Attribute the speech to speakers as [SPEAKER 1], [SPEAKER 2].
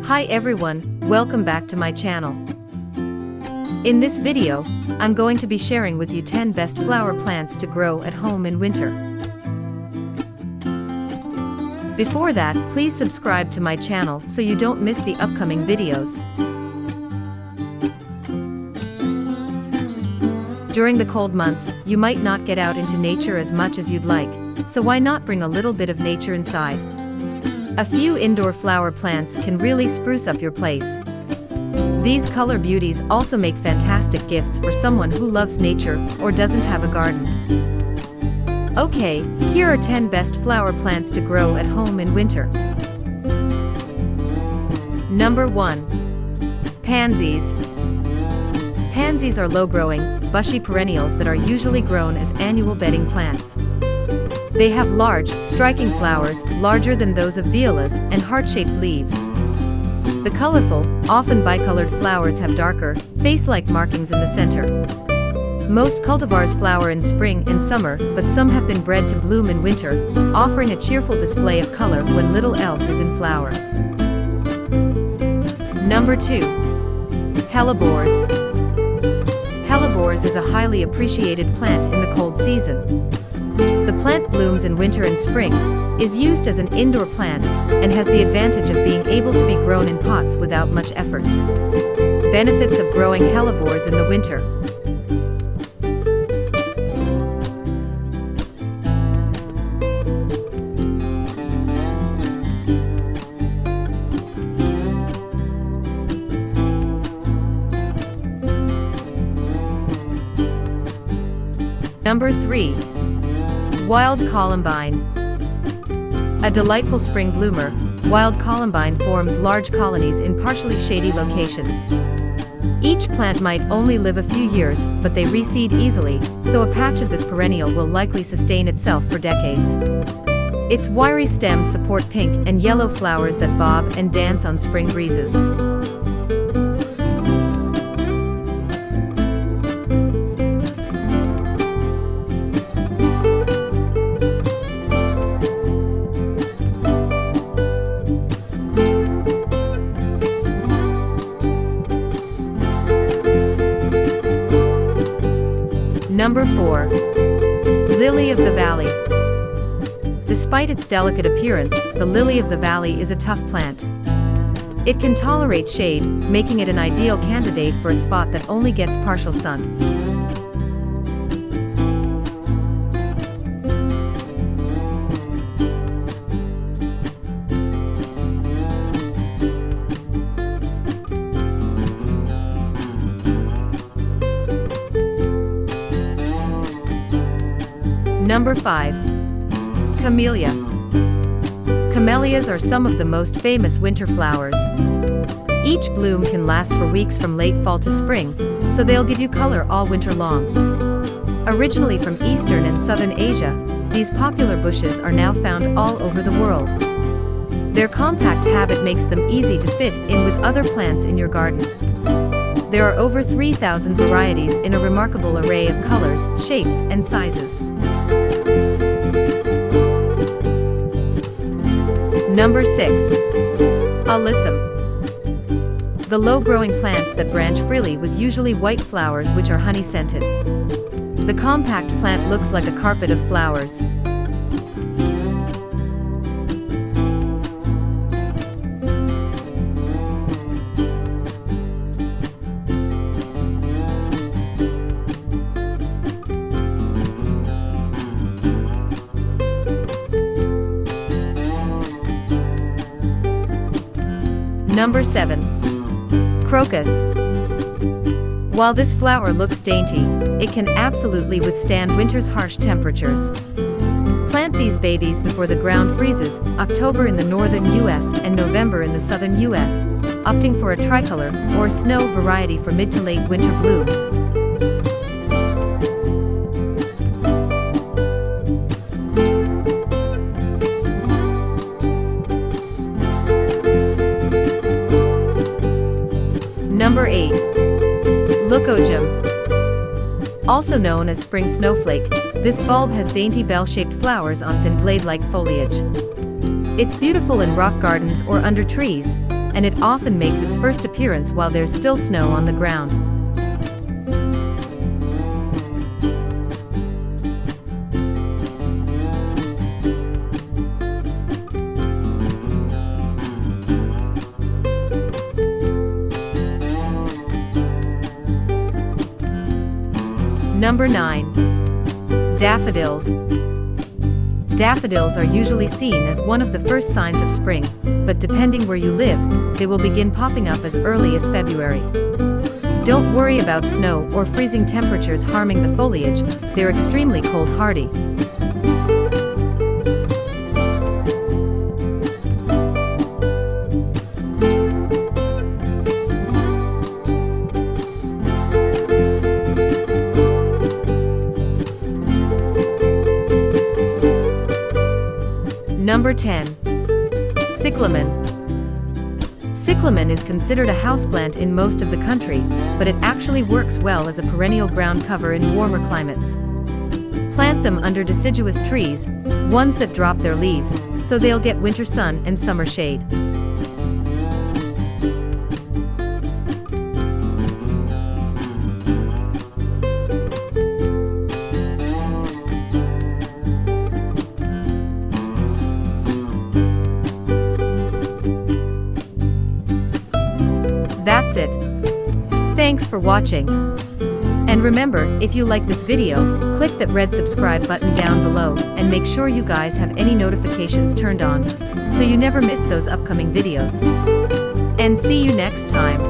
[SPEAKER 1] Hi everyone, welcome back to my channel. In this video, I'm going to be sharing with you 10 best flower plants to grow at home in winter. Before that, please subscribe to my channel so you don't miss the upcoming videos. During the cold months, you might not get out into nature as much as you'd like, so why not bring a little bit of nature inside? A few indoor flower plants can really spruce up your place. These color beauties also make fantastic gifts for someone who loves nature or doesn't have a garden. Okay, here are 10 best flower plants to grow at home in winter. Number 1. Pansies. Pansies are low-growing, bushy perennials that are usually grown as annual bedding plants. They have large, striking flowers, larger than those of violas, and heart-shaped leaves. The colorful, often bicolored flowers have darker, face-like markings in the center. Most cultivars flower in spring and summer, but some have been bred to bloom in winter, offering a cheerful display of color when little else is in flower. Number 2. Hellebores. Hellebores is a highly appreciated plant in the cold season. The plant blooms in winter and spring, is used as an indoor plant, and has the advantage of being able to be grown in pots without much effort. Benefits of growing hellebores in the winter. Number 3. Wild Columbine. A delightful spring bloomer, wild columbine forms large colonies in partially shady locations. Each plant might only live a few years, but they reseed easily, so a patch of this perennial will likely sustain itself for decades. Its wiry stems support pink and yellow flowers that bob and dance on spring breezes. Number 4. Lily of the Valley. Despite its delicate appearance, the lily of the valley is a tough plant. It can tolerate shade, making it an ideal candidate for a spot that only gets partial sun. Number 5. Camellia. Camellias are some of the most famous winter flowers. Each bloom can last for weeks from late fall to spring, so they'll give you color all winter long. Originally from Eastern and Southern Asia, these popular bushes are now found all over the world. Their compact habit makes them easy to fit in with other plants in your garden. There are over 3,000 varieties in a remarkable array of colors, shapes, and sizes. Number 6. Alyssum. The low-growing plants that branch freely with usually white flowers which are honey-scented. The compact plant looks like a carpet of flowers. Number 7. Crocus. While this flower looks dainty, it can absolutely withstand winter's harsh temperatures. Plant these babies before the ground freezes, October in the northern US and November in the southern US, opting for a tricolor or snow variety for mid to late winter blooms. Number 8. Leucojum. Also known as spring snowflake, this bulb has dainty bell-shaped flowers on thin blade-like foliage. It's beautiful in rock gardens or under trees, and it often makes its first appearance while there's still snow on the ground.
[SPEAKER 2] Number 9. Daffodils. Daffodils are usually seen as one of the first signs of spring, but depending where you live, they will begin popping up as early as February. Don't worry about snow or freezing temperatures harming the foliage, they're extremely cold hardy.
[SPEAKER 1] Number 10. Cyclamen. Cyclamen is considered a houseplant in most of the country, but it actually works well as a perennial ground cover in warmer climates. Plant them under deciduous trees, ones that drop their leaves, so they'll get winter sun and summer shade. That's it. Thanks for watching. And remember, if you like this video, click that red subscribe button down below, and make sure you guys have any notifications turned on, so you never miss those upcoming videos. And see you next time.